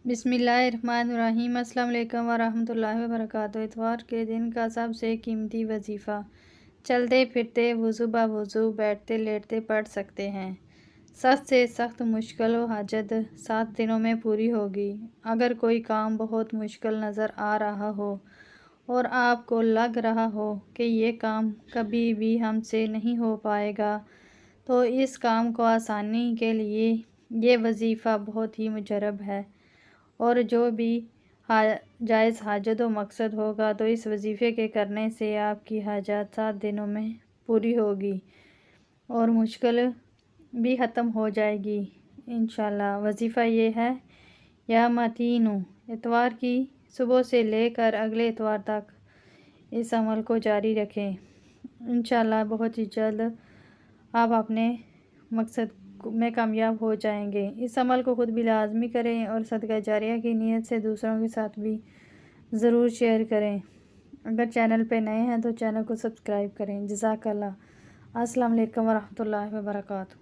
بسم اللہ الرحمن الرحیم۔ السلام علیکم ورحمۃ اللہ وبرکاتہ۔ اتوار کے دن کا سب سے قیمتی وظیفہ چلتے پھرتے وضو بوضو بیٹھتے لیٹتے پڑھ سکتے ہیں۔ سخت سے سخت مشکل و حاجت 7 دنوں میں پوری ہوگی۔ اگر کوئی کام بہت مشکل نظر آ رہا ہو اور آپ کو لگ رہا ہو کہ یہ کام کبھی بھی ہم سے نہیں ہو پائے گا تو اس کام کو آسانی کے لیے یہ وظیفہ بہت ہی مجرب ہے، اور جو بھی جائز حاجت و مقصد ہوگا تو اس وظیفے کے کرنے سے آپ کی حاجات 7 دنوں میں پوری ہوگی اور مشکل بھی ختم ہو جائے گی انشاءاللہ۔ وظیفہ یہ ہے یا متینو، اتوار کی صبح سے لے کر اگلے اتوار تک اس عمل کو جاری رکھیں، انشاءاللہ بہت ہی جلد آپ اپنے مقصد میں کامیاب ہو جائیں گے۔ اس عمل کو خود بھی لازمی کریں اور صدقہ جاریہ کی نیت سے دوسروں کے ساتھ بھی ضرور شیئر کریں۔ اگر چینل پہ نئے ہیں تو چینل کو سبسکرائب کریں۔ جزاک اللہ۔ السلام علیکم ورحمۃ اللہ وبرکاتہ۔